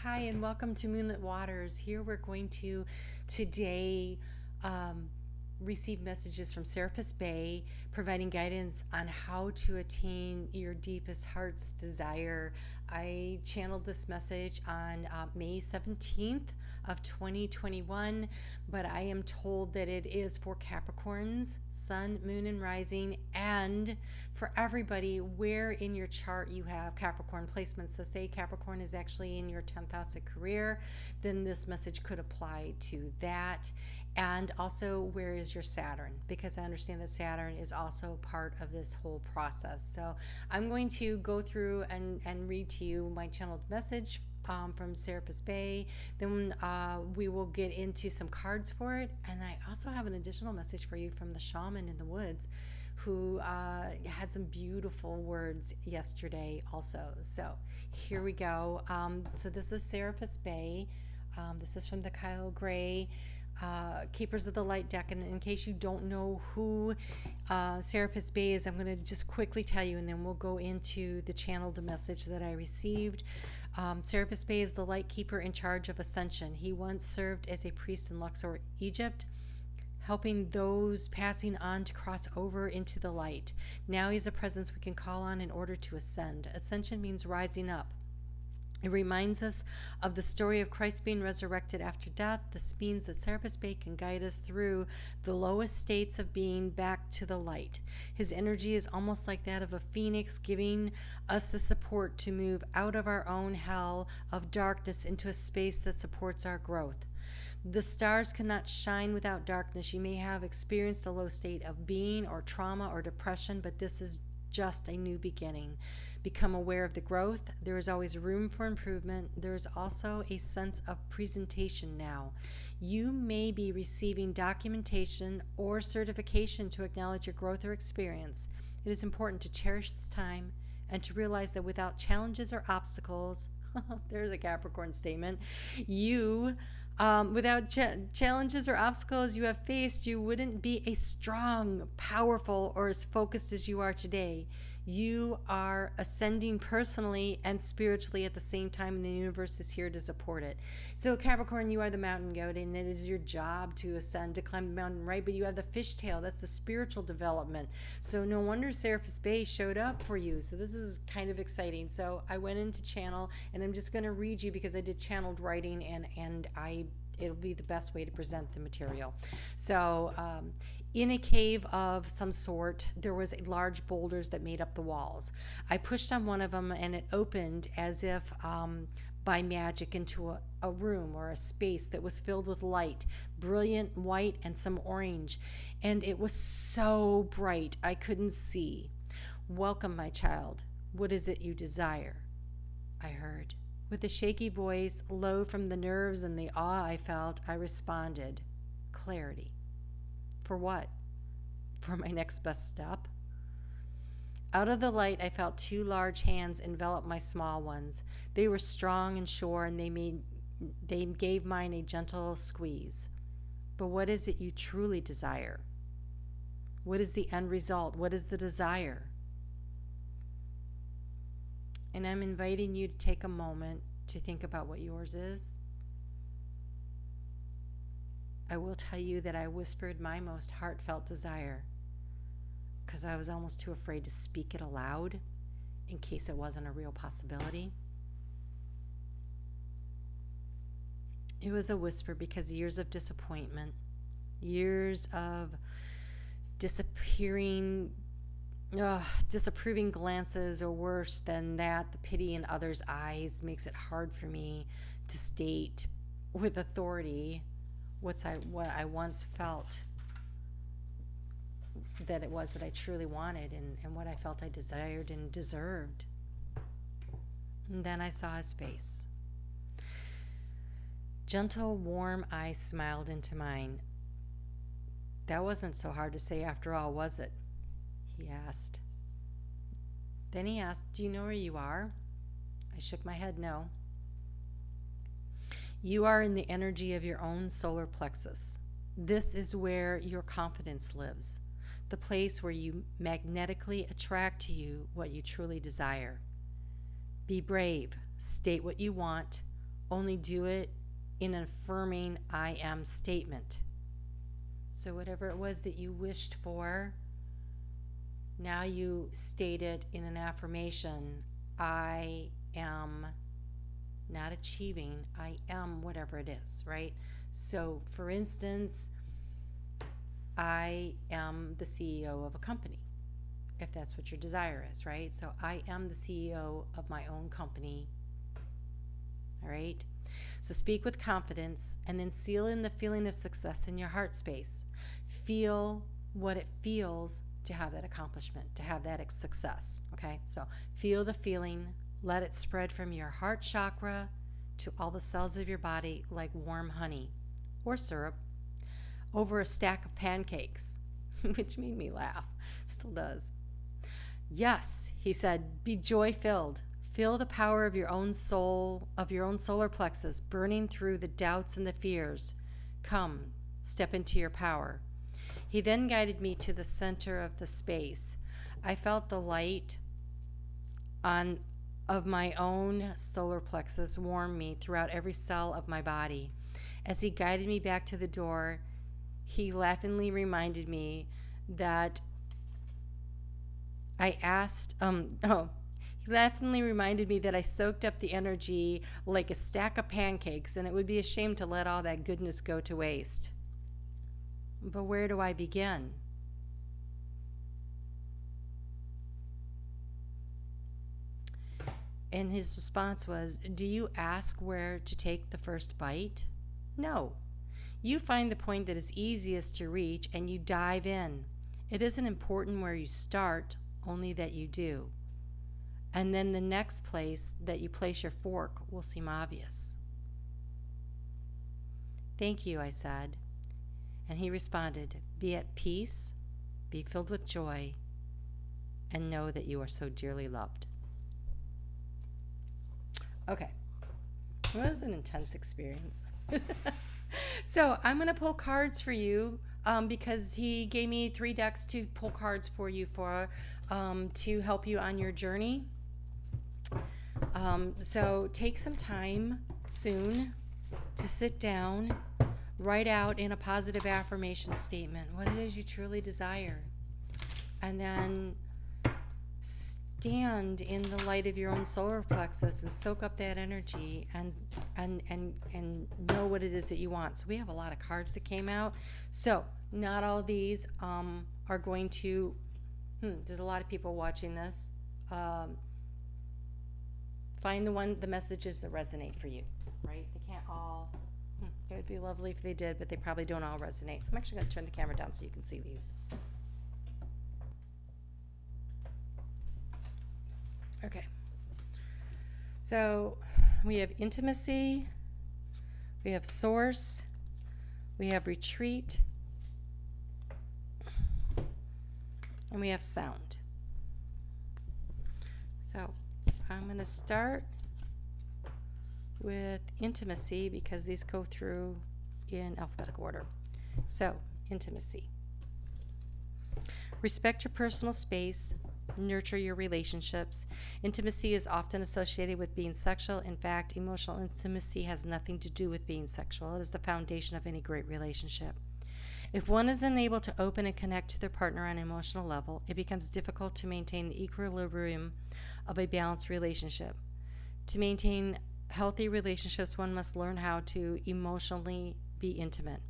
Hi, and welcome to Moonlit Waters. Here we're going to today receive messages from Serapis Bey, providing guidance on how to attain your deepest heart's desire. I channeled this message on May 17th of 2021, but I am told that it is for Capricorns, Sun, Moon, and Rising, and for everybody where in your chart you have Capricorn placements. So say Capricorn is actually in your 10th house of career, then this message could apply to that. And also, where is your Saturn? Because I understand that Saturn is also part of this whole process. So I'm going to go through and read to you my channeled message from Serapis Bey. Then we will get into some cards for it. And I also have an additional message for you from the shaman in the woods who had some beautiful words yesterday also. So here we go. So this is Serapis Bey. This is from the Kyle Gray Keepers of the Light deck. And in case you don't know who Serapis Bey is, I'm going to just quickly tell you, and then we'll go into the channeled message that I received. Serapis Bey is the light keeper in charge of Ascension. He once served as a priest in Luxor, Egypt, helping those passing on to cross over into the light. Now he's a presence we can call on in order to ascend. Ascension means rising up. It reminds us of the story of Christ being resurrected after death. This means that Serapis Bey can guide us through the lowest states of being back to the light. His energy is almost like that of a phoenix, giving us the support to move out of our own hell of darkness into a space that supports our growth. The stars cannot shine without darkness. You may have experienced a low state of being or trauma or depression, but this is just a new beginning. Become aware of the growth. There is always room for improvement. There is also a sense of presentation now. You may be receiving documentation or certification to acknowledge your growth or experience. It is important to cherish this time and to realize that without challenges or obstacles, there's a Capricorn statement, without challenges or obstacles you have faced, you wouldn't be as strong, powerful, or as focused as you are today. You are ascending personally and spiritually at the same time, and the universe is here to support it. So Capricorn, you are the mountain goat, and it is your job to ascend, to climb the mountain, right? But you have the fishtail. That's the spiritual development. So no wonder Serapis Bey showed up for you. So this is kind of exciting. So I went into channel, and I'm just going to read you because I did channeled writing, and it'll be the best way to present the material. So in a cave of some sort, there was large boulders that made up the walls. I pushed on one of them, and it opened as if by magic into a room or a space that was filled with light, brilliant white and some orange. And it was so bright I couldn't see. "Welcome, my child. What is it you desire?" I heard. With a shaky voice, low from the nerves and the awe I felt, I responded, "Clarity." For what? For my next best step? Out of the light, I felt two large hands envelop my small ones. They were strong and sure, and they gave mine a gentle squeeze. But what is it you truly desire? What is the end result? What is the desire? And I'm inviting you to take a moment to think about what yours is. I will tell you that I whispered my most heartfelt desire because I was almost too afraid to speak it aloud in case it wasn't a real possibility. It was a whisper because years of disappointment, years of disapproving glances, or worse than that, the pity in others' eyes makes it hard for me to state with authority what I once felt that it was that I truly wanted, and what I felt I desired and deserved. And then I saw his face. Gentle, warm eyes smiled into mine. "That wasn't so hard to say after all, was it?" he asked. Then he asked, "Do you know where you are?" I shook my head no. "You are in the energy of your own solar plexus. This is where your confidence lives, the place where you magnetically attract to you what you truly desire. Be brave, state what you want, only do it in an affirming I am statement. So whatever it was that you wished for, now you state it in an affirmation. I am not achieving, I am whatever it is, right? So for instance, I am the CEO of a company, if that's what your desire is, right? So I am the CEO of my own company, all right? So speak with confidence and then seal in the feeling of success in your heart space. Feel what it feels to have that accomplishment, to have that success, okay? So feel the feeling, let it spread from your heart chakra to all the cells of your body like warm honey or syrup over a stack of pancakes, which made me laugh, still does. Yes, he said, be joy-filled. Feel the power of your own soul, of your own solar plexus, burning through the doubts and the fears. Come, step into your power. He then guided me to the center of the space. I felt the light of my own solar plexus warm me throughout every cell of my body. As he guided me back to the door, he laughingly reminded me that I soaked up the energy like a stack of pancakes, and it would be a shame to let all that goodness go to waste. But where do I begin? And his response was, do you ask where to take the first bite? No. You find the point that is easiest to reach and you dive in. It isn't important where you start, only that you do. And then the next place that you place your fork will seem obvious. Thank you, I said. And he responded, be at peace, be filled with joy, and know that you are so dearly loved. Okay, well, that was an intense experience. So I'm going to pull cards for you because he gave me 3 decks to pull cards for you to help you on your journey. So take some time soon to sit down, write out in a positive affirmation statement what it is you truly desire, and then stand in the light of your own solar plexus and soak up that energy and know what it is that you want. So we have a lot of cards that came out. So not all these are going to, there's a lot of people watching this. Find the messages that resonate for you, right? They can't all, it would be lovely if they did, but they probably don't all resonate. I'm actually going to turn the camera down so you can see these. Okay, so we have intimacy, we have source, we have retreat, and we have sound. So I'm going to start with intimacy because these go through in alphabetical order. So, intimacy. Respect your personal space. Nurture your relationships. Intimacy is often associated with being sexual. In fact, emotional intimacy has nothing to do with being sexual. It is the foundation of any great relationship. If one is unable to open and connect to their partner on an emotional level, it becomes difficult to maintain the equilibrium of a balanced relationship. To maintain healthy relationships, one must learn how to emotionally be intimate.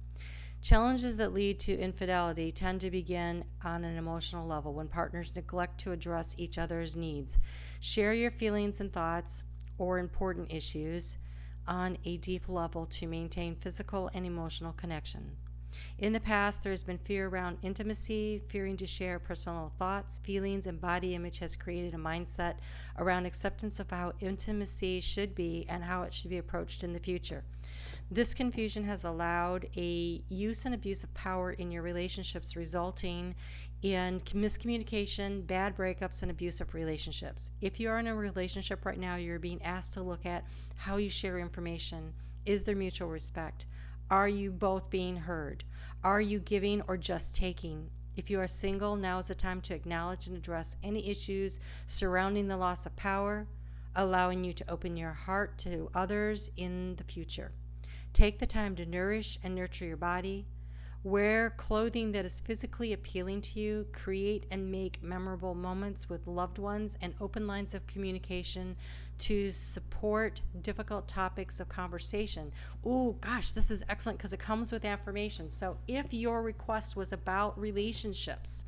Challenges that lead to infidelity tend to begin on an emotional level when partners neglect to address each other's needs. Share your feelings and thoughts or important issues on a deep level to maintain physical and emotional connection. In the past, there has been fear around intimacy. Fearing to share personal thoughts, feelings, and body image has created a mindset around acceptance of how intimacy should be and how it should be approached in the future. This confusion has allowed a use and abuse of power in your relationships, resulting in miscommunication, bad breakups, and abusive relationships. If you are in a relationship right now, you're being asked to look at how you share information. Is there mutual respect? Are you both being heard? Are you giving or just taking? If you are single, now is the time to acknowledge and address any issues surrounding the loss of power, allowing you to open your heart to others in the future. Take the time to nourish and nurture your body. Wear clothing that is physically appealing to you. Create and make memorable moments with loved ones and open lines of communication to support difficult topics of conversation. Oh gosh, this is excellent because it comes with affirmations. So if your request was about relationships,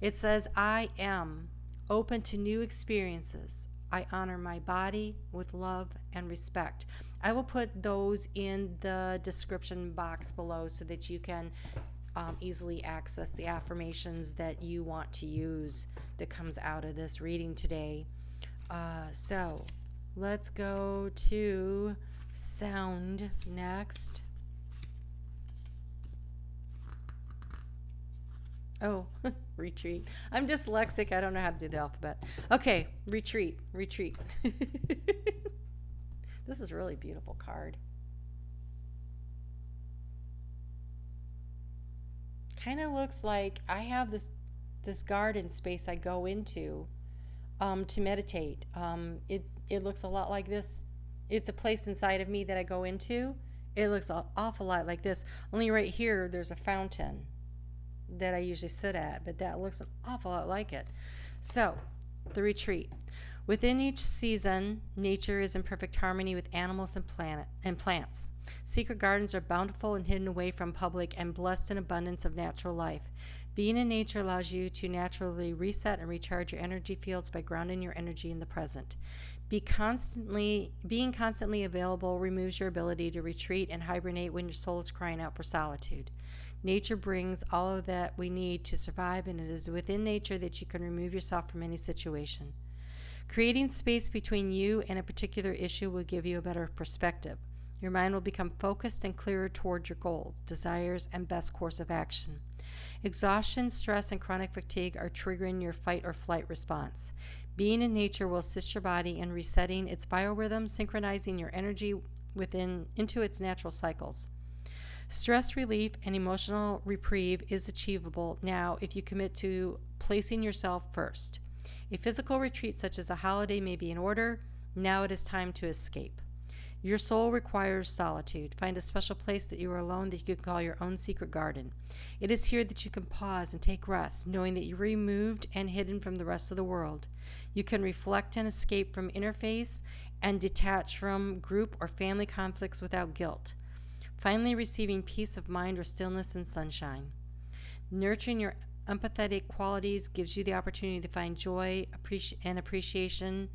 it says, I am open to new experiences. I honor my body with love and respect. I will put those in the description box below so that you can easily access the affirmations that you want to use that comes out of this reading today. So let's go to sound next. Oh, retreat. I'm dyslexic. I don't know how to do the alphabet. Okay, retreat. This is a really beautiful card. Kind of looks like I have this garden space I go into to meditate. It looks a lot like this. It's a place inside of me that I go into. It looks an awful lot like this. Only right here there's a fountain that I usually sit at, but that looks an awful lot like it. So, the retreat. Within each season, nature is in perfect harmony with animals and plants. Secret gardens are bountiful and hidden away from public and blessed in abundance of natural life. Being in nature allows you to naturally reset and recharge your energy fields by grounding your energy in the present. Being constantly available removes your ability to retreat and hibernate when your soul is crying out for solitude. Nature brings all of that we need to survive, and it is within nature that you can remove yourself from any situation. Creating space between you and a particular issue will give you a better perspective. Your mind will become focused and clearer toward your goals, desires, and best course of action. Exhaustion, stress, and chronic fatigue are triggering your fight or flight response. Being in nature will assist your body in resetting its biorhythm, synchronizing your energy into its natural cycles. Stress relief and emotional reprieve is achievable now if you commit to placing yourself first. A physical retreat such as a holiday may be in order. Now it is time to escape. Your soul requires solitude. Find a special place that you are alone that you can call your own secret garden. It is here that you can pause and take rest, knowing that you're removed and hidden from the rest of the world. You can reflect and escape from interface and detach from group or family conflicts without guilt. Finally, receiving peace of mind or stillness and sunshine. Nurturing your empathetic qualities gives you the opportunity to find joy and appreciate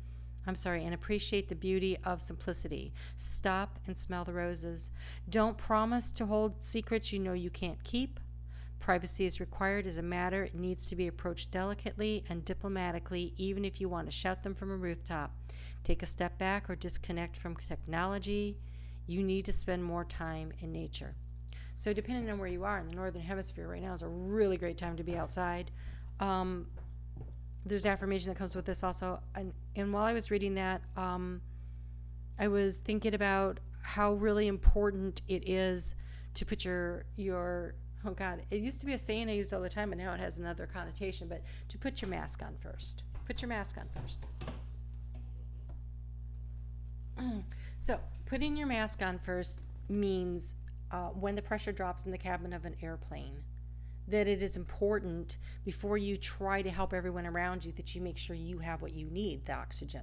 the beauty of simplicity. Stop and smell the roses. Don't promise to hold secrets you know you can't keep. Privacy is required as a matter. It needs to be approached delicately and diplomatically, even if you want to shout them from a rooftop. Take a step back or disconnect from technology. You need to spend more time in nature. So depending on where you are in the Northern Hemisphere right now is a really great time to be outside. There's affirmation that comes with this also. And while I was reading that, I was thinking about how really important it is to put your oh God, it used to be a saying I used all the time, and now it has another connotation, but to put your mask on first. Put your mask on first. So putting your mask on first means when the pressure drops in the cabin of an airplane, that it is important before you try to help everyone around you that you make sure you have what you need, the oxygen.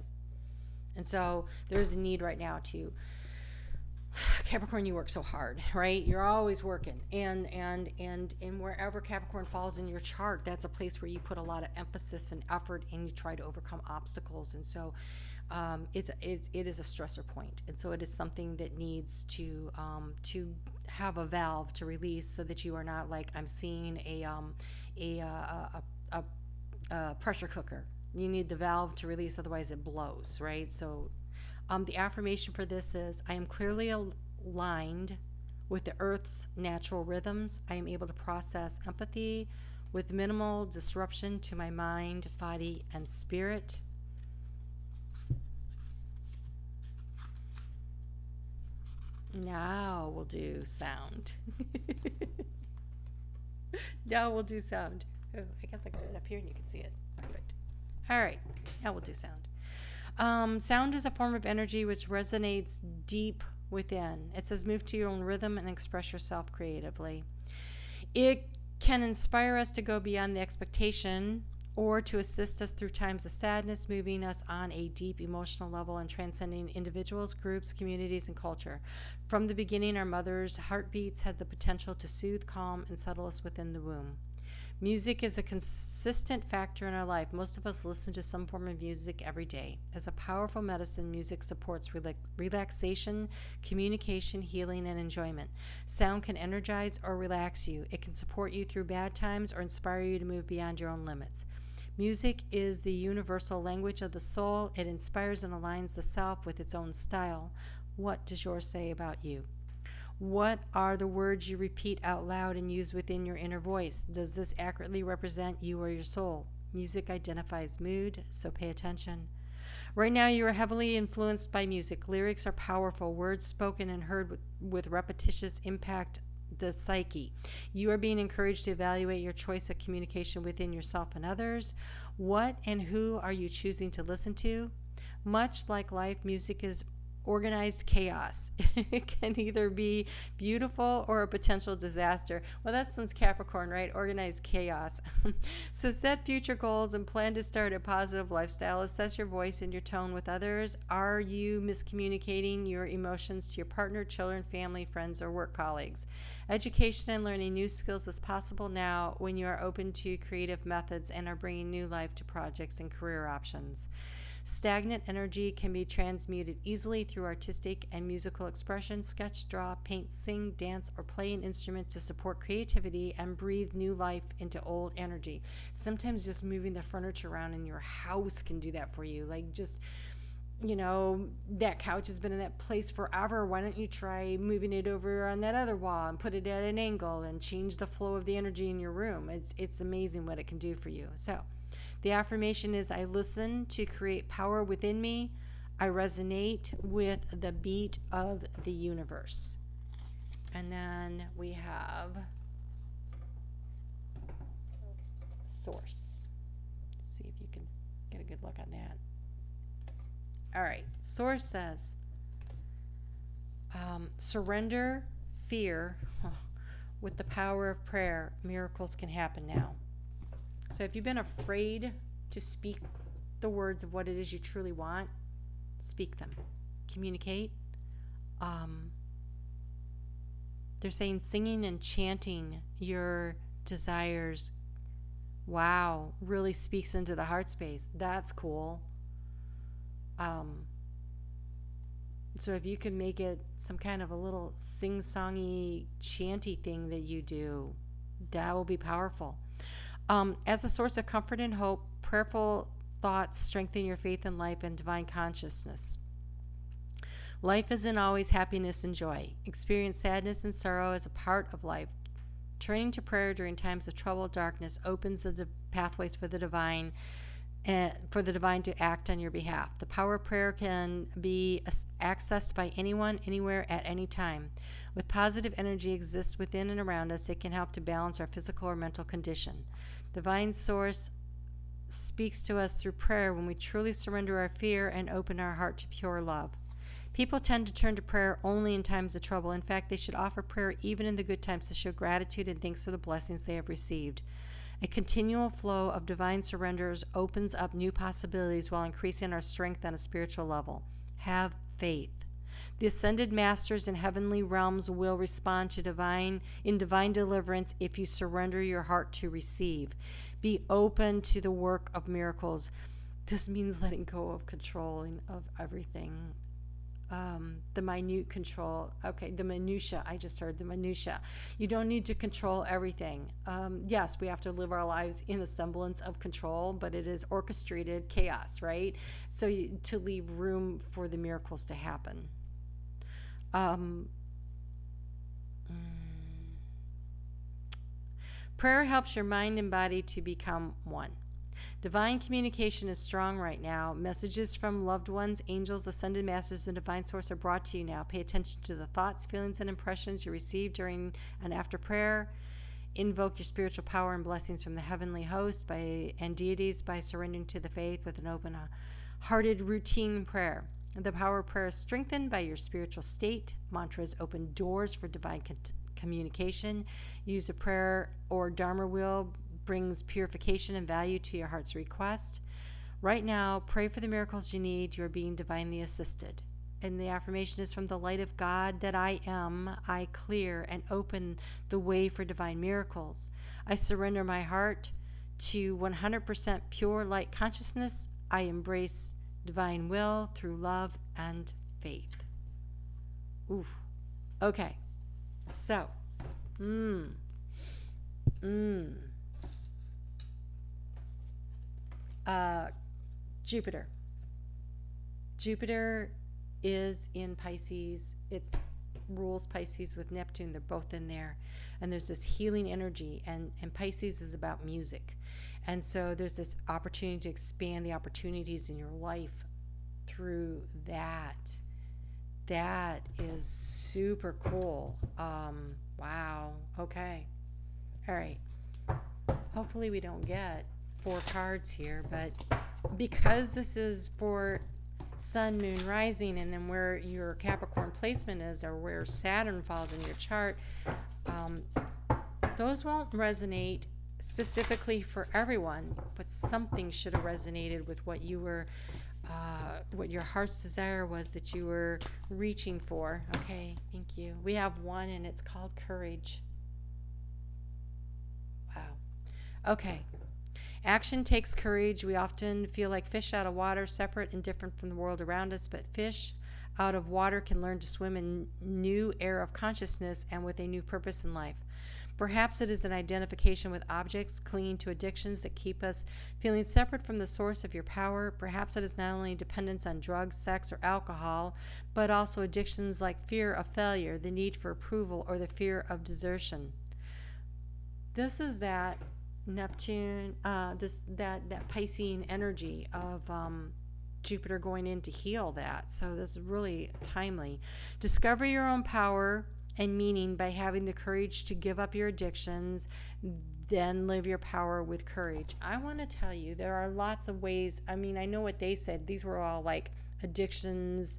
And so there's a need right now to Capricorn, you work so hard, right? You're always working, and wherever Capricorn falls in your chart, that's a place where you put a lot of emphasis and effort, and you try to overcome obstacles. And so it is a stressor point, and so it is something that needs to have a valve to release, so that you are not like I'm seeing a pressure cooker. You need the valve to release, otherwise it blows, right? So the affirmation for this is, I am clearly aligned with the Earth's natural rhythms. I am able to process empathy with minimal disruption to my mind, body, and spirit. Now we'll do sound. Now we'll do sound. Oh, I guess I can put it up here and you can see it. Perfect. All right, now we'll do sound. Sound is a form of energy which resonates deep within. It says move to your own rhythm and express yourself creatively. It can inspire us to go beyond the expectation or to assist us through times of sadness, moving us on a deep emotional level and transcending individuals, groups, communities, and culture. From the beginning, our mother's heartbeats had the potential to soothe, calm, and settle us within the womb. Music is a consistent factor in our life. Most of us listen to some form of music every day. As a powerful medicine, music supports relaxation, communication, healing, and enjoyment. Sound can energize or relax you. It can support you through bad times or inspire you to move beyond your own limits. Music is the universal language of the soul. It inspires and aligns the self with its own style. What does yours say about you? What are the words you repeat out loud and use within your inner voice? Does this accurately represent you or your soul? Music identifies mood, so pay attention. Right now, you are heavily influenced by music. Lyrics are powerful. Words spoken and heard with repetitious impact the psyche. You are being encouraged to evaluate your choice of communication within yourself and others. What and who are you choosing to listen to? Much like life, music is organized chaos. It can either be beautiful or a potential disaster. Well, that sounds Capricorn, right? Organized chaos. So set future goals and plan to start a positive lifestyle. Assess your voice and your tone with others. Are you miscommunicating your emotions to your partner, children, family, friends, or work colleagues? Education and learning new skills is possible now when you are open to creative methods and are bringing new life to projects and career options. Stagnant energy can be transmuted easily through artistic and musical expression. Sketch, draw, paint, sing, dance, or play an instrument to support creativity and breathe new life into old energy. Sometimes just moving the furniture around in your house can do that for you. Like just, that couch has been in that place forever. Why don't you try moving it over on that other wall and put it at an angle and change the flow of the energy in your room? It's amazing what it can do for you. So the affirmation is, I listen to create power within me. I resonate with the beat of the universe. And then we have source. Let's see if you can get a good look on that. All right. Source says, surrender fear with the power of prayer. Miracles can happen now. So if you've been afraid to speak the words of what it is you truly want, speak them. Communicate. They're saying singing and chanting your desires, wow, really speaks into the heart space. That's cool. So if you can make it some kind of a little sing-songy, chanty thing that you do, that will be powerful. As a source of comfort and hope, prayerful thoughts strengthen your faith in life and divine consciousness. Life isn't always happiness and joy. Experience sadness and sorrow as a part of life. Turning to prayer during times of trouble, darkness opens the pathways for the divine to act on your behalf. The power of prayer can be accessed by anyone, anywhere, at any time. With positive energy exists within and around us, it can help to balance our physical or mental condition. Divine Source speaks to us through prayer when we truly surrender our fear and open our heart to pure love. People tend to turn to prayer only in times of trouble. In fact, they should offer prayer even in the good times to show gratitude and thanks for the blessings they have received. A continual flow of divine surrenders opens up new possibilities while increasing our strength on a spiritual level. Have faith. The Ascended Masters in heavenly realms will respond to divine deliverance if you surrender your heart to receive. Be open to the work of miracles. This means letting go of controlling of everything. The minute control. Okay, the minutia. I just heard the minutia. You don't need to control everything. Yes, we have to live our lives in a semblance of control, but it is orchestrated chaos, right? So to leave room for the miracles to happen. Prayer helps your mind and body to become one. Divine communication is strong right now. Messages from loved ones, angels, ascended masters, and divine source are brought to you now. Pay attention to the thoughts, feelings, and impressions you receive during and after prayer. Invoke your spiritual power and blessings from the heavenly host and deities by surrendering to the faith with an open Hearted routine prayer. The power of prayer is strengthened by your spiritual state. Mantras open doors for divine communication. Use of prayer or Dharma wheel brings purification and value to your heart's request. Right now, pray for the miracles you need. You are being divinely assisted. And the affirmation is from the light of God that I am. I clear and open the way for divine miracles. I surrender my heart to 100% pure light consciousness. I embrace divine will through love and faith. Ooh. Okay. So, Jupiter. Jupiter is in Pisces. It rules Pisces with Neptune. They're both in there. And there's this healing energy. And Pisces is about music. And so there's this opportunity to expand the opportunities in your life through that. That is super cool. Wow. Okay. All right. Hopefully we don't get 4 cards here, but because this is for Sun, Moon, Rising, and then where your Capricorn placement is or where Saturn falls in your chart, those won't resonate specifically for everyone, but something should have resonated with what you were, what your heart's desire was that you were reaching for. Okay, thank you. We have one, and it's called courage. Wow. Okay. Action takes courage. We often feel like fish out of water, separate and different from the world around us, but fish out of water can learn to swim in new air of consciousness and with a new purpose in life. Perhaps it is an identification with objects, clinging to addictions that keep us feeling separate from the source of your power. Perhaps it is not only dependence on drugs, sex, or alcohol, but also addictions like fear of failure, the need for approval, or the fear of desertion. This is that Neptune, that Piscean energy of Jupiter going in to heal that. So this is really timely. Discover your own power and meaning by having the courage to give up your addictions, then live your power with courage. I want to tell you, there are lots of ways. I mean, I know what they said. These were all like addictions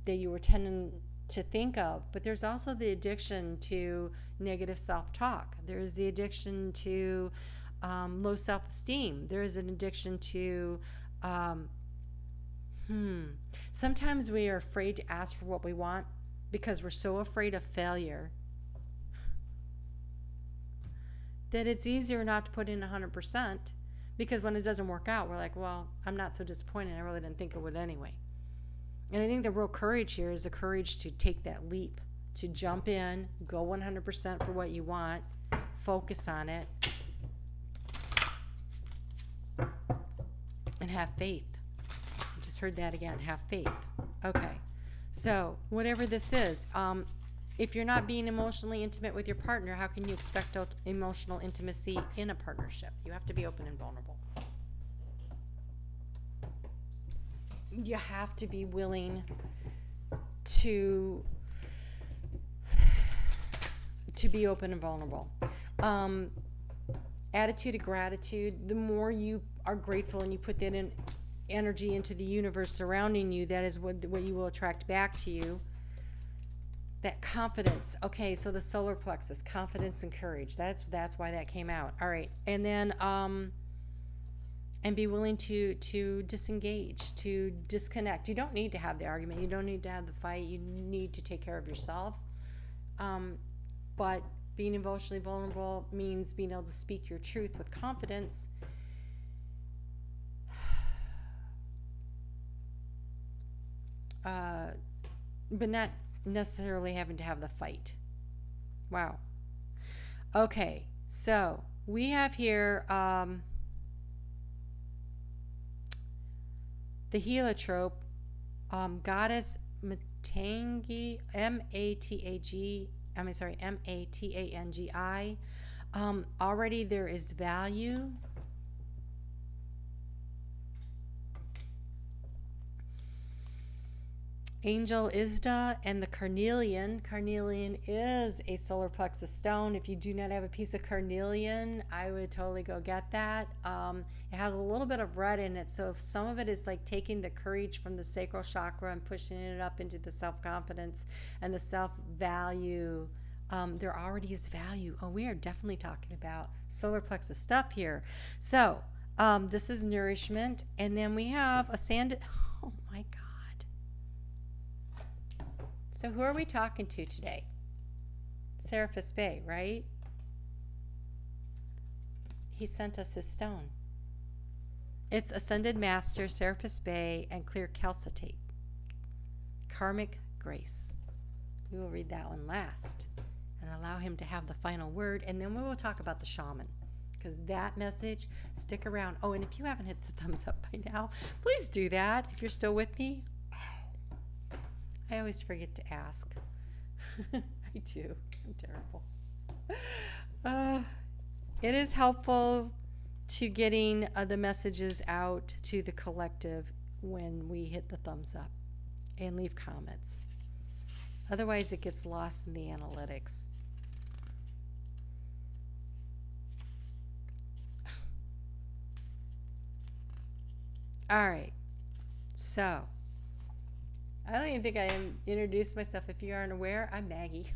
that you were tending to think of, but there's also the addiction to negative self-talk. There's the addiction to low self-esteem. There's an addiction to sometimes we are afraid to ask for what we want because we're so afraid of failure that it's easier not to put in 100%, because when it doesn't work out, we're like, well, I'm not so disappointed. I really didn't think it would anyway. And I think the real courage here is the courage to take that leap, to jump in, go 100% for what you want, focus on it, and have faith. I just heard that again, have faith. Okay, so whatever this is, if you're not being emotionally intimate with your partner, how can you expect emotional intimacy in a partnership? You have to be open and vulnerable. You have to be willing to be open and vulnerable. Attitude of gratitude. The more you are grateful and you put that in energy into the universe surrounding you, that is what you will attract back to you. That confidence. Okay, so the solar plexus, confidence and courage. That's why that came out. All right, and then and be willing to disengage, to disconnect. You don't need to have the argument. You don't need to have the fight. You need to take care of yourself. But being emotionally vulnerable means being able to speak your truth with confidence. But not necessarily having to have the fight. Wow. Okay, so we have here the heliotrope, goddess Matangi, Matangi. Already there is value. Angel Isda and the carnelian. Carnelian is a solar plexus stone. If you do not have a piece of carnelian, I would totally go get that. It has a little bit of red in it, so if some of it is like taking the courage from the sacral chakra and pushing it up into the self-confidence and the self-value, there already is value. Oh, we are definitely talking about solar plexus stuff here. So this is nourishment, and then we have a sand. Oh my God. So who are we talking to today? Serapis Bey, right? He sent us his stone. It's Ascended Master Serapis Bey and clear calcitate. Karmic Grace. We will read that one last and allow him to have the final word, and then we will talk about the shaman, because that message, stick around. Oh, and if you haven't hit the thumbs up by now, please do that if you're still with me. I always forget to ask. I do. I'm terrible. It is helpful to getting the messages out to the collective when we hit the thumbs up and leave comments. Otherwise, it gets lost in the analytics. All right. So, I don't even think I introduced myself. If you aren't aware, I'm Maggie.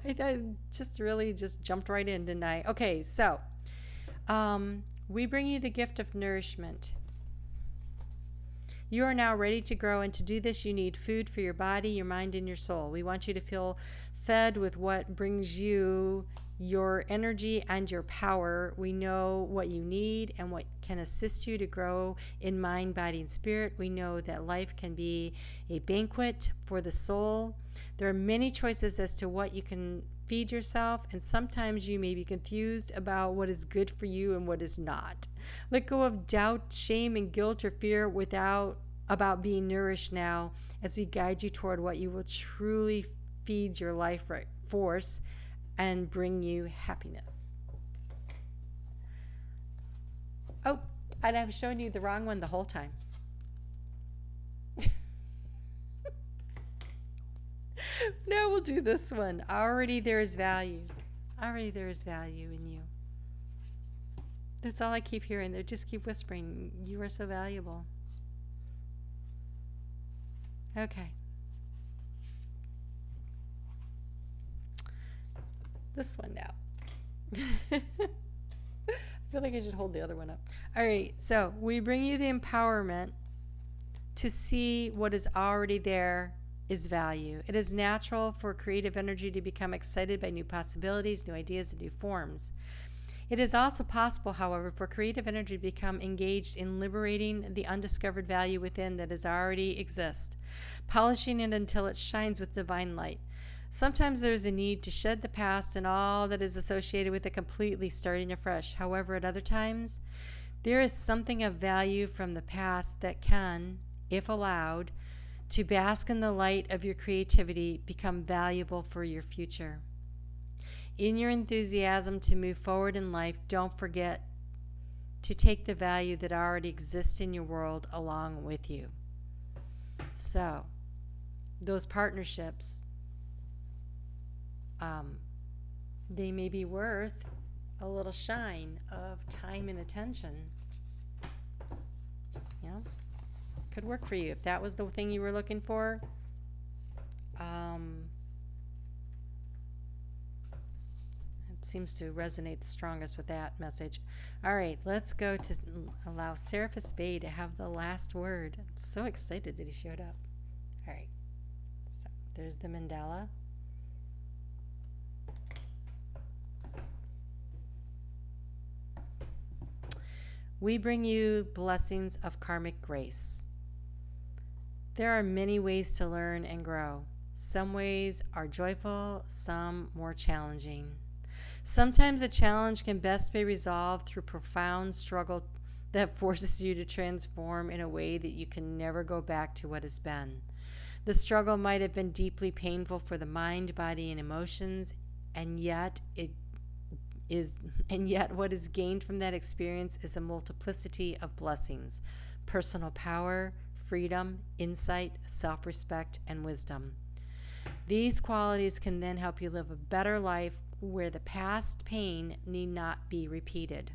I just really jumped right in, didn't I? Okay, so we bring you the gift of nourishment. You are now ready to grow, and to do this, you need food for your body, your mind, and your soul. We want you to feel fed with what brings you your energy and your power. We know what you need and what can assist you to grow in mind, body, and spirit. We know that life can be a banquet for the soul. There are many choices as to what you can feed yourself, and sometimes you may be confused about what is good for you and what is not. Let go of doubt, shame, and guilt or fear about being nourished now, as we guide you toward what you will truly feed your life force and bring you happiness. Oh, and I've shown you the wrong one the whole time. No, we'll do this one. Already there is value. Already there is value in you. That's all I keep hearing. They just keep whispering, you are so valuable. Okay. This one now. I feel like I should hold the other one up. All right, so we bring you the empowerment to see what is already there is value. It is natural for creative energy to become excited by new possibilities, new ideas, and new forms. It is also possible, however, for creative energy to become engaged in liberating the undiscovered value within that is already exists, polishing it until it shines with divine light. Sometimes there's a need to shed the past and all that is associated with it completely, starting afresh. However, at other times, there is something of value from the past that can, if allowed, to bask in the light of your creativity, become valuable for your future. In your enthusiasm to move forward in life, don't forget to take the value that already exists in your world along with you. So, those partnerships, they may be worth a little shine of time and attention. You know, could work for you if that was the thing you were looking for. It seems to resonate the strongest with that message. All right, let's go to allow Serapis Bey to have the last word. I'm so excited that he showed up. All right, so there's the mandala. We bring you blessings of karmic grace. There are many ways to learn and grow. Some ways are joyful, some more challenging. Sometimes a challenge can best be resolved through profound struggle that forces you to transform in a way that you can never go back to what has been. The struggle might have been deeply painful for the mind, body, and emotions, and yet what is gained from that experience is a multiplicity of blessings: personal power, freedom, insight, self-respect, and wisdom. These qualities can then help you live a better life where the past pain need not be repeated.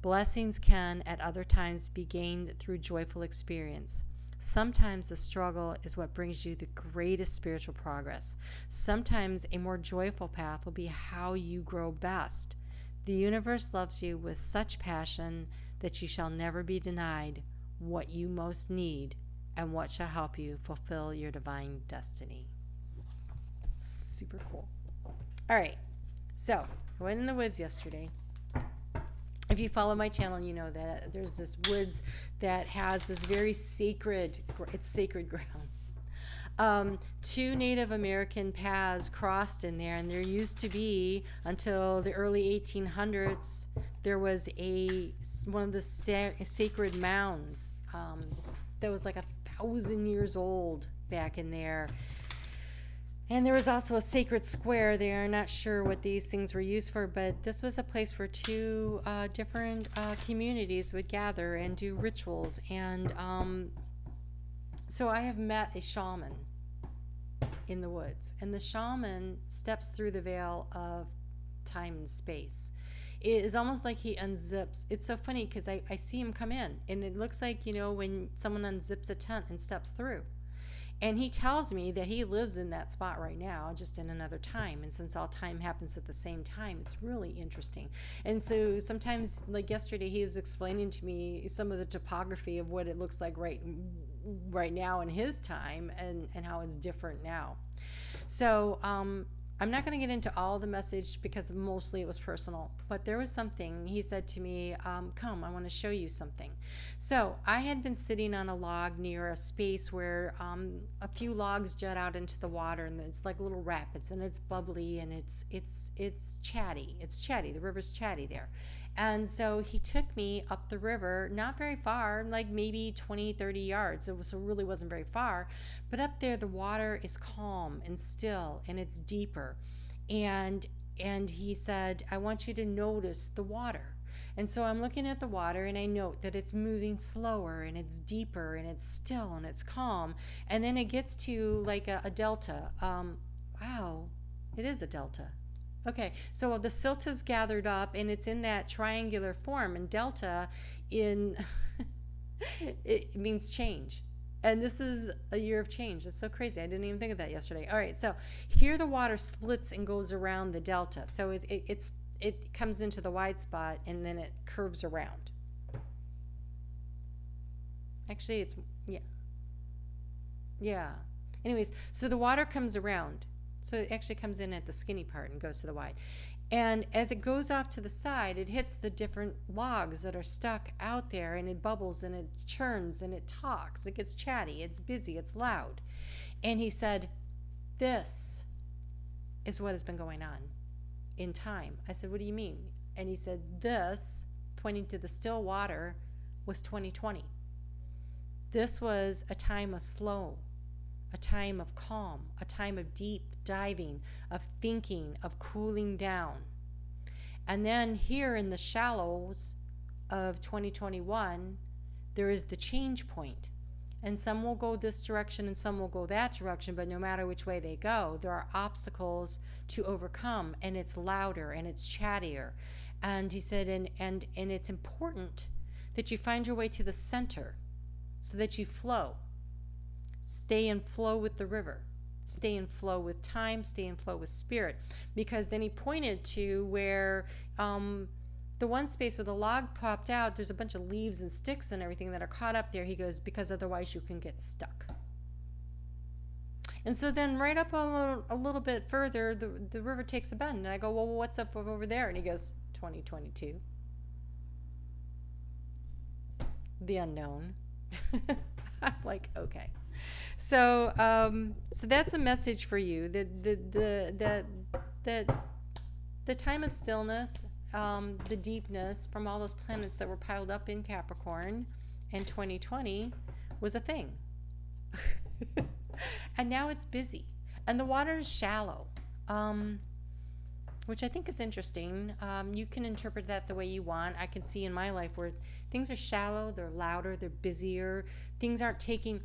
Blessings can, at other times, be gained through joyful experience. Sometimes the struggle is what brings you the greatest spiritual progress. Sometimes a more joyful path will be how you grow best. The universe loves you with such passion that you shall never be denied what you most need and what shall help you fulfill your divine destiny. Super cool. All right, so I went in the woods yesterday. If you follow my channel, you know that there's this woods that has this very sacred, it's sacred ground. 2 Native American paths crossed in there, and there used to be, until the early 1800s, there was one of the sacred mounds that was like 1,000 years old back in there. And there was also a sacred square there. Not sure what these things were used for, but this was a place where 2 different communities would gather and do rituals. And so I have met a shaman in the woods, and the shaman steps through the veil of time and space. It is almost like he unzips. It's so funny because I see him come in, and it looks like, you know, when someone unzips a tent and steps through. And he tells me that he lives in that spot right now, just in another time. And since all time happens at the same time, it's really interesting. And so sometimes, like yesterday, he was explaining to me some of the topography of what it looks like right now in his time, and how it's different now. So I'm not going to get into all the message because mostly it was personal, but there was something he said to me, come, I want to show you something. So I had been sitting on a log near a space where a few logs jut out into the water, and it's like little rapids, and it's bubbly, and it's chatty. It's chatty. The river's chatty there. And so he took me up the river, not very far, like maybe 20, 30 yards. So it really wasn't very far. But up there, the water is calm and still, and it's deeper. And he said, I want you to notice the water. And so I'm looking at the water, and I note that it's moving slower, and it's deeper, and it's still, and it's calm. And then it gets to like a delta. Wow, it is a delta. Okay, so the silt is gathered up, and it's in that triangular form, and delta it means change. And this is a year of change. It's so crazy. I didn't even think of that yesterday. All right, so here the water splits and goes around the delta. So it comes into the wide spot, and then it curves around. Actually, yeah. Anyways, so the water comes around. So it actually comes in at the skinny part and goes to the wide. And as it goes off to the side, it hits the different logs that are stuck out there, and it bubbles, and it churns, and it talks. It gets chatty. It's busy. It's loud. And he said, this is what has been going on in time. I said, what do you mean? And he said, this, pointing to the still water, was 2020. This was a time of slow, a time of calm, a time of deep diving, of thinking, of cooling down. And then here in the shallows of 2021, there is the change point. And some will go this direction and some will go that direction, but no matter which way they go, there are obstacles to overcome, and it's louder and it's chattier. And he said, and it's important that you find your way to the center so that you flow. Stay in flow with the river. Stay in flow with time. Stay in flow with spirit. Because then he pointed to where the one space where the log popped out, there's a bunch of leaves and sticks and everything that are caught up there. He goes, because otherwise you can get stuck. And so then right up a little bit further, the river takes a bend. And I go, well, what's up over there? And he goes, 2022. The unknown. I'm like, okay. So so that's a message for you. The time of stillness, the deepness from all those planets that were piled up in Capricorn in 2020 was a thing. And now it's busy. And the water is shallow. which I think is interesting. You can interpret that the way you want. I can see in my life where things are shallow, they're louder, they're busier. Things aren't taking,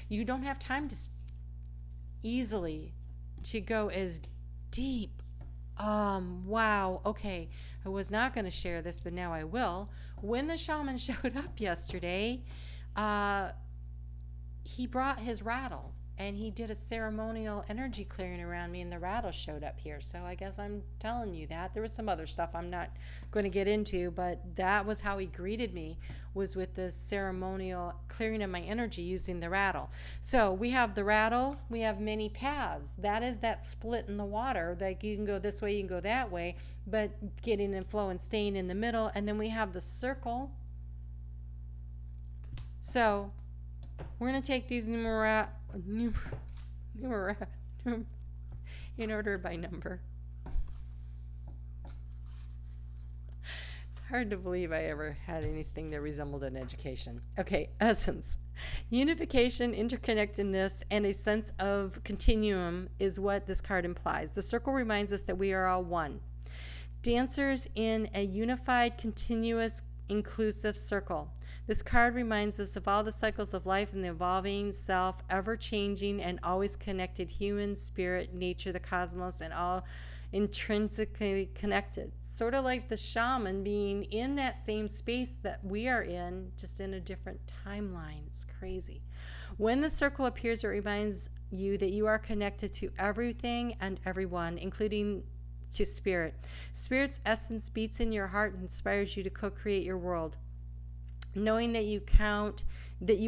you don't have time to easily to go as deep. Wow. Okay. I was not going to share this, but now I will. When the shaman showed up yesterday, he brought his rattle and he did a ceremonial energy clearing around me, and the rattle showed up here. So I guess I'm telling you that. There was some other stuff I'm not going to get into, but that was how he greeted me, was with this ceremonial clearing of my energy using the rattle. So we have the rattle, we have many paths. That is that split in the water. Like you can go this way, you can go that way, but getting in flow and staying in the middle. And then we have the circle. So we're going to take these in order by number. It's hard to believe I ever had anything that resembled an education. Okay, essence. Unification, interconnectedness, and a sense of continuum is what this card implies. The circle reminds us that we are all one. Dancers in a unified, continuous, inclusive circle. This card reminds us of all the cycles of life and the evolving self, ever-changing and always connected human, spirit, nature, the cosmos, and all intrinsically connected. Sort of like the shaman being in that same space that we are in, just in a different timeline. It's crazy. When the circle appears, it reminds you that you are connected to everything and everyone, including to spirit. Spirit's essence beats in your heart and inspires you to co-create your world. Knowing that you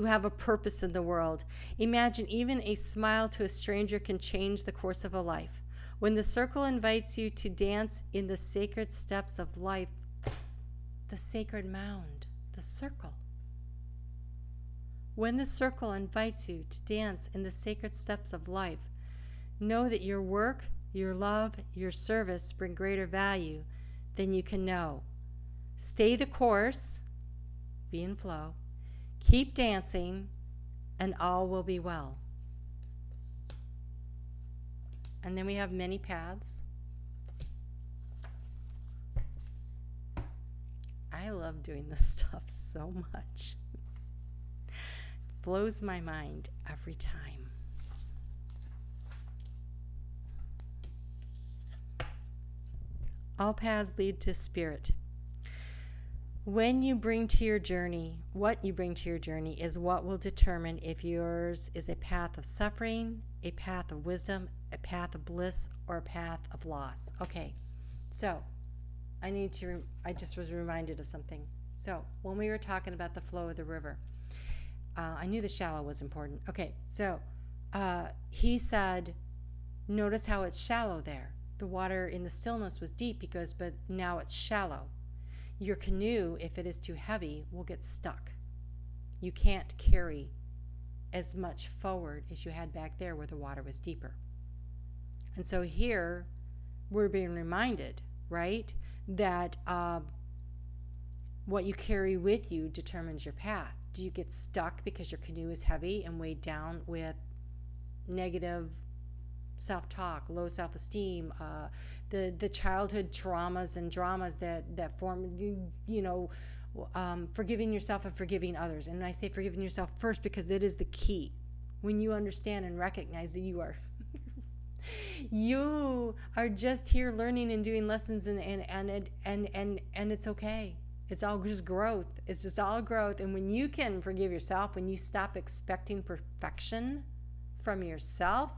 have a purpose in the world. Imagine even a smile to a stranger can change the course of a life. When the circle invites you to dance in the sacred steps of life, the sacred mound, the circle. When the circle invites you to dance in the sacred steps of life, know that your work, your love, your service bring greater value than you can know. Stay the course. Be in flow, keep dancing, and all will be well. And then we have many paths. I love doing this stuff so much. It blows my mind every time. All paths lead to spirit. When you bring to your journey, what you bring to your journey is what will determine if yours is a path of suffering, a path of wisdom, a path of bliss, or a path of loss. Okay, so I just was reminded of something. So when we were talking about the flow of the river, I knew the shallow was important. Okay, so he said, notice how it's shallow there. The water in the stillness was deep, because, but now it's shallow. Your canoe, if it is too heavy, will get stuck. You can't carry as much forward as you had back there where the water was deeper. And so here we're being reminded, right, that what you carry with you determines your path. Do you get stuck because your canoe is heavy and weighed down with negative self-talk, low self-esteem, the childhood traumas and dramas that form, forgiving yourself and forgiving others. And I say forgiving yourself first because it is the key. When you understand and recognize that you are just here learning and doing lessons, and it's okay. It's all just growth. It's just all growth. And when you can forgive yourself, when you stop expecting perfection from yourself,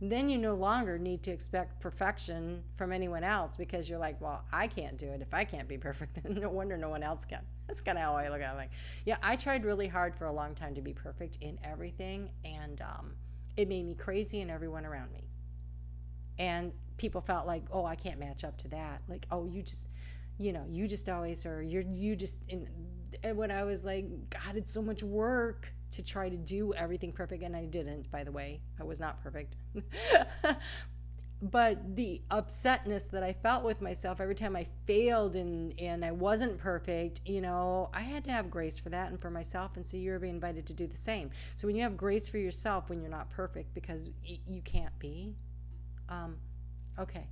then you no longer need to expect perfection from anyone else, because you're like, well, I can't do it. If I can't be perfect, then no wonder no one else can. That's kind of how I look at it. Like, yeah, I tried really hard for a long time to be perfect in everything, and it made me crazy and everyone around me. And people felt like, oh, I can't match up to that. Like, oh, you just always, or you just, and when I was like, God, it's so much work to try to do everything perfect, and I didn't, by the way. I was not perfect. But the upsetness that I felt with myself every time I failed and I wasn't perfect, I had to have grace for that and for myself, and so you're being invited to do the same. So when you have grace for yourself when you're not perfect, because you can't be, okay.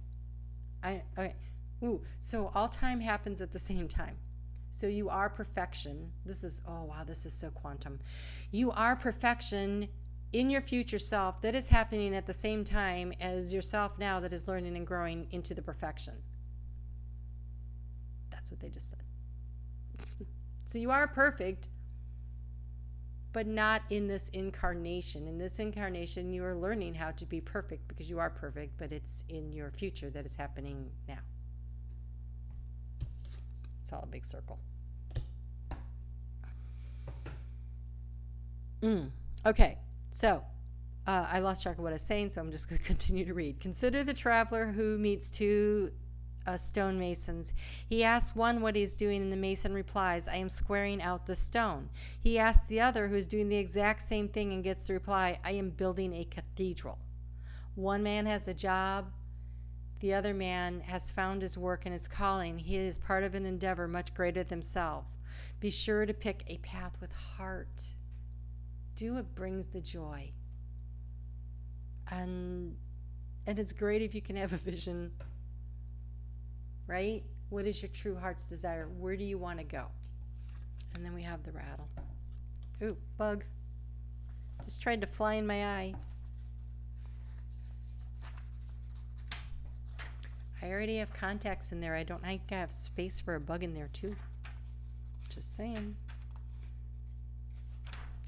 Okay. Ooh, so all time happens at the same time. So you are perfection. This is, oh wow, this is so quantum. You are perfection in your future self that is happening at the same time as yourself now that is learning and growing into the perfection. That's what they just said. So you are perfect, but not in this incarnation. In this incarnation, you are learning how to be perfect because you are perfect, but it's in your future that is happening now. It's all a big circle. Okay, so I lost track of what I was saying, so I'm just going to continue to read. Consider the traveler who meets two stonemasons. He asks one what he's doing, and the mason replies, I am squaring out the stone. He asks the other, who's doing the exact same thing, and gets the reply, I am building a cathedral. One man has a job. The other man has found his work and his calling. He is part of an endeavor much greater than himself. Be sure to pick a path with heart. Do what brings the joy. And it's great if you can have a vision, right? What is your true heart's desire? Where do you want to go? And then we have the rattle. Ooh, bug. Just tried to fly in my eye. I already have contacts in there. I don't think I have space for a bug in there too. Just saying.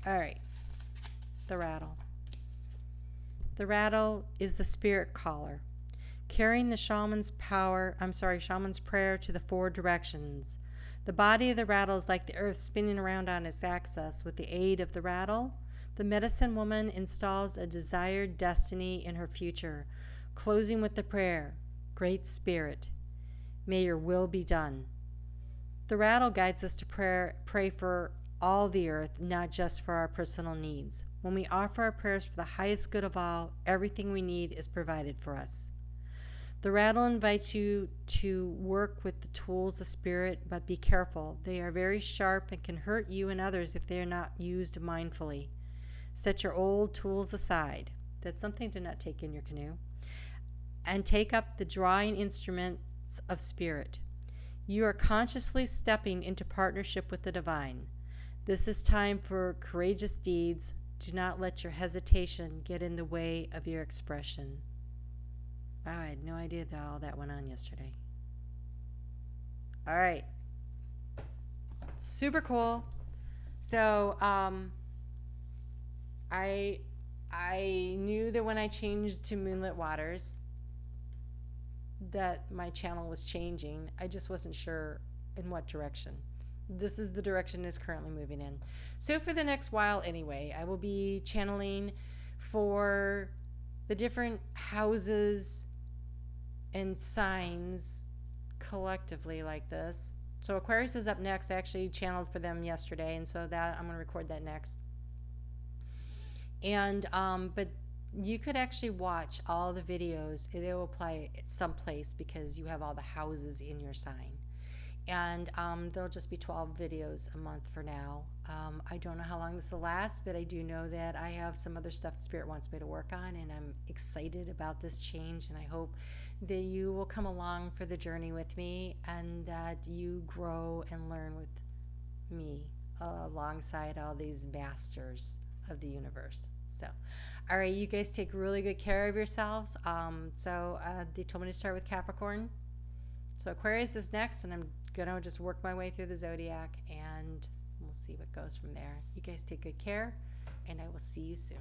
All right. The rattle. The rattle is the spirit caller, carrying the shaman's prayer to the four directions. The body of the rattle is like the earth spinning around on its axis. With the aid of the rattle, the medicine woman installs a desired destiny in her future, closing with the prayer, Great Spirit, may your will be done. The rattle guides us to pray for all the earth, not just for our personal needs. When we offer our prayers for the highest good of all, everything we need is provided for us. The rattle invites you to work with the tools of spirit, but be careful. They are very sharp and can hurt you and others if they are not used mindfully. Set your old tools aside. That's something to not take in your canoe. And take up the drawing instruments of spirit. You are consciously stepping into partnership with the divine. This is time for courageous deeds. Do not let your hesitation get in the way of your expression. Wow, I had no idea that all that went on yesterday. All right. Super cool. So, I knew that when I changed to Moonlit Waters that my channel was changing. I just wasn't sure in what direction. This is the direction it's currently moving in. So for the next while anyway, I will be channeling for the different houses and signs collectively like this. So Aquarius is up next. I actually channeled for them yesterday, and so that I'm going to record that next. And but you could actually watch all the videos. They will apply someplace because you have all the houses in your sign. And there'll just be 12 videos a month for now. I don't know how long this will last, but I do know that I have some other stuff that Spirit wants me to work on, and I'm excited about this change, and I hope that you will come along for the journey with me and that you grow and learn with me alongside all these masters of the universe. So, all right, you guys take really good care of yourselves. They told me to start with Capricorn. So Aquarius is next, and I'm going to just work my way through the zodiac, and we'll see what goes from there. You guys take good care, and I will see you soon.